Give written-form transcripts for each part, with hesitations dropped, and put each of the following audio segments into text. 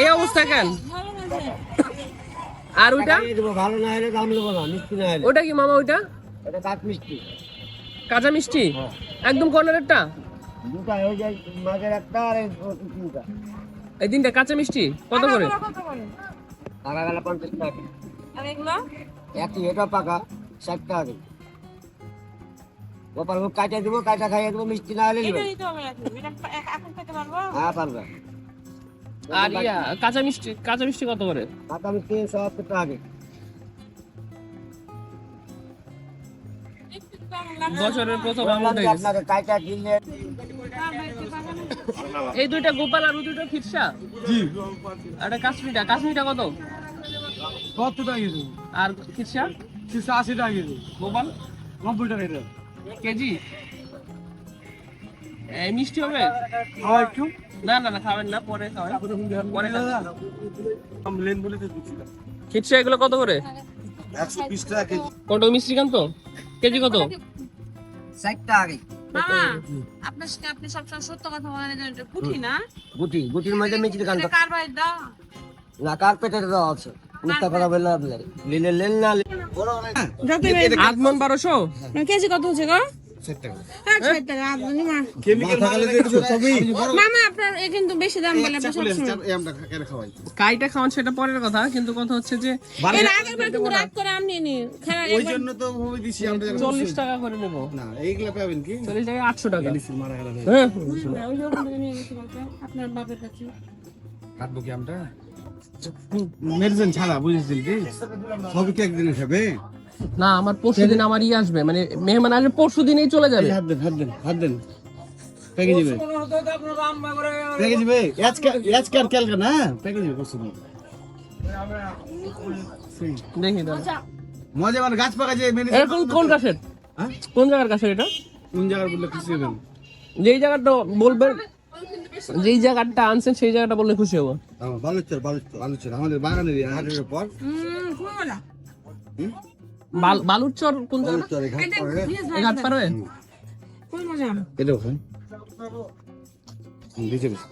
এই অবস্থা কেন? আর ওইটা ভালো না হলে দাম নেবো না, মিষ্টি না হলে। ওটা কি মামা? ওইটা এটা কাঠ মিষ্টি, কাঁচা মিষ্টি একদম কর্নারেরটা। দুটা হয়ে যায়, মাঝের একটা আর এই তিনটা। এই তিনটা কাঁচা মিষ্টি কত করে? পাকা গেলে 50 টাকা। আর এগুলো একই, এটা পাকা 60 টাকা করে। গোপাল ভোগ কাটা দেবো, কাটা খাইয়ে দেবো, মিষ্টি না হলে এটা নেবেন। নিতে হবে নাকি? এটা এখন খেতে পারবো? হ্যাঁ পারবে। আর ইয়া কাঁচা মিষ্টি, কাঁচা মিষ্টি কত করে? কাঁচা মিষ্টি 70 টাকা করে। একটু কেমন লাগছে? বছরের প্রথম আমল বললাম হয়ে যে গেছে। আপনাকে কাটা কিনলে এই দুইটা গোপাল আর ওই দুইটা খিরসা। জি আর এটা কাশ্মীরটা, কাশ্মীরটা কত? কত টাকা কেজি? আর খিরসা 80 টাকা কেজি। গোপাল 90 টাকা এটা। কেজি। এই মিষ্টি হবে? খাওয়া একটু না না না, খাবেন না, পরে খাবেন, পরে খাবেন। আমি লেন বলে তো দিচ্ছি না। খিরসা এগুলো কত করে? 120 টাকা কেজি। কোনটা মিষ্টি খান তো? কেজি কত? 60 টাকা করে। মামা, আপনার সাথে আপনি সবসময় সত্য কথা বলেন, এটা পুঁটি না? গুটি, গুটির মধ্যে মিষ্টি কান। এটা কার বাড়ির দাও? না, কার্পেটের দেওয়া আছে। মিথ্যা কথা বললে আপনি লিলে লেন না বড় অনেক। আজমন 1200। কেজি কত হচ্ছে গো? 60 টাকা। 60 টাকা। আপনি কেমিক্যাল মাল দেখছো সবই। মামা আপনার এ কিন্তু বেশি দাম বলে আপনি সবসময়। এই আমরা কেন খাওয়াই? কাইটা খাওয়ান সেটা পরের কথা, কিন্তু কথা হচ্ছে যে এর আগের বার কিন্তু রাত করে আমি নি খারাপ ওই জন্য তো ভাবে দিছি আমরা। 40 টাকা করে নেব। না এইগুলা পাবেন কি? 40 টাকা 800 টাকা। মারা গেল। হ্যাঁ ওই যে ওখান থেকে নিয়ে গেছি বলতে আপনার বাপের কাছে। কাটবো কি আমরা? মেডিসিন ছাড়া বুঝেছিস কি? সবই কি একদিনে খাবে? না, আমার পরশুদিন আমার আসবে, মানে মেহমান আসবে পরশুদিনই চলে যাবে। হাত দেন, হাত দেন, হাত দেন। প্যাকেজ দিবে। প্যাকেজ দিবে। আজকে আর কালকে না, প্যাকেজ দিবে পরশু দিন। দেখি দাও। মজা মানে গাছ পাকা যে মেডিসিন। এটা কোন কাছের? হ্যাঁ? কোন জায়গার কাছের এটা? কোন জায়গার বললে খুশি হবেন? যেই জায়গাটা বলবেন, যেই জায়গাটা আনছেন সেই জায়গাটা বললে খুশি হবো। বালুচর, বালুচর, বালুচর আমাদের বাগানের হাটের পর। খুব ভালো। বালুর চর কোন জায়গা? বালুচর এখানে পরে। এই ঘাট পার হয়ে? খুব মজা। এটা ওখানে। দিছে দিছে।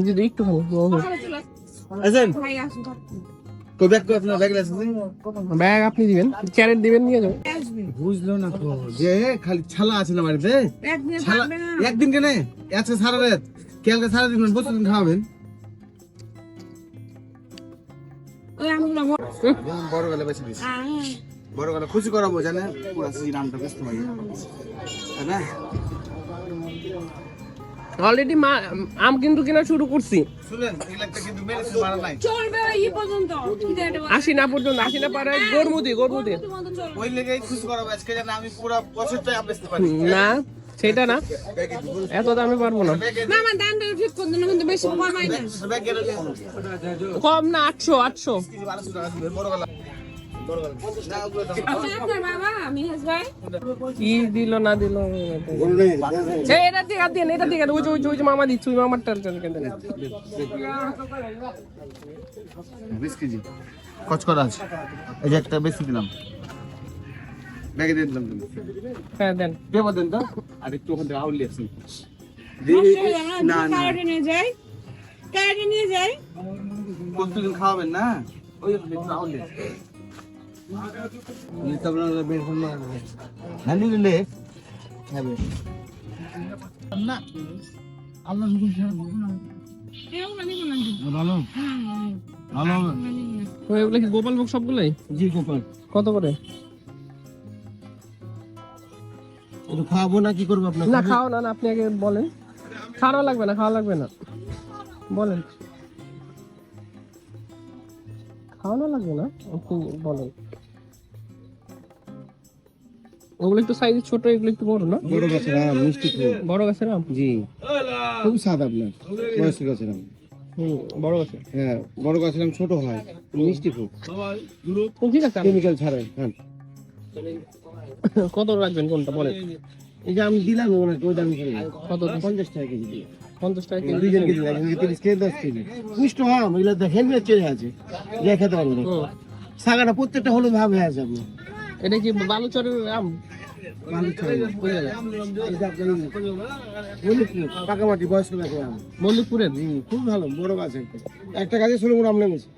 যদি একটু খাবো। আছেন? ভাই আসুন তো। কই ব্যাগ কই আপনার ব্যাগ আছে? ব্যাগ আপনি দিবেন, ক্যারেট দিবেন, নিয়ে যাবেন। বুঝলো না তো যে খালি ছালা আছে না বাড়িতে। একদিন ছালা পারবে না। একদিন কেন? আজকে সারা রাত। কালকে সারা দিন প্রতিদিন খাওয়াবেন। ওই আমগুলো বড় গেলে বেশি দিছি। বড় গেলে খুশি করাবো জানেন? পুরো সিজন আমটা বেচতে পারি। তাই না? অলরেডি আম কিন্তু কেনা শুরু করছি। শুনেন এগুলাতে কিন্তু মেডিসিন মারা নাই। চলবে ওই পর্যন্ত। আসি না পর্যন্ত, আসি না পারে গরমুদি। ওই লেগেই খুশি করাবো আজকে যেন আমি পুরো বছরটাই আম বেচতে পারি। না সেটা না, এত দামে পারবো না। মামা দামটা ঠিক করে দিন কিন্তু বেশি কমাই না। ব্যাগ গেলে কম না, 800। কেজি 1200 টাকা দিবে বড় গেলা। বড় গেলা। না ওগুলো দাম। আপনার বাবা মিহাজ ভাই কি দিল না দিল। এটা দিকে দেন, এটা দিকে ওই যে মামা দিচ্ছি, ওই মামারটা কেন? 20 কেজি কচকরা আছে। এই যে একটা বেশি দিলাম। ব্যাগে দিয়ে দিলাম তুমি। হ্যাঁ দেন। দেবো দেন তো। আর একটু ওখান থেকে আউলি আছে। না না কার্ডে নিয়ে যাই। কার্ডে নিয়ে যাই। প্রতিদিন খাওয়াবেন না? ওই একটু আউলি আছে। নিতে আপনারা বের করুন না। না নিলে খাবে না। আল্লাহ ভালো ভালো এগুলো কি গোপাল ভোগ সবগুলোই? জি গোপাল। কত করে? একটু খাওয়াবো না, কি করবো আপনাকে? না খাও না, আপনি আগে বলেন। খাওয়া লাগবে না, খাওয়া লাগবে না, বলেন। খাওয়ানো লাগবে না, আপনি বলেন। ওগুলো একটু সাইজ ছোট, এগুলো একটু বড় না? বড় গাছের আম, মিষ্টি খুব। বড় গাছের আম? জি, খুব স্বাদ আপনার। বয়স্ক গাছের আম। বড় গাছের। হ্যাঁ, বড় গাছের আম ছোট হয়, মিষ্টি খুব। ঠিক আছে, কেমিক্যাল ছাড়াই। হ্যাঁ, কত রাখবেন কোনটা বলেন? এই যে আমি দিলাম ওনাকে ওই দামি করে। কত? 50 টাকা কেজি দিয়ে। 50 টাকা কেজি। 2 কেজি লাগবে, 30 কেজি 10 কেজি। মিষ্টি আম, এগুলো দেখেন না চেয়ে আছে। এটা খেতে পারবেন। সাগাটা প্রত্যেকটা হলুদ ভাব হয়ে আছে আপনার। এটা কি বালুচরের আম? পাকামাটি বয়স্ক গাছে আম। মল্লিকপুরের খুব ভালো বড় গাছ একটা গাছে 16 মণ আম নেমেছে।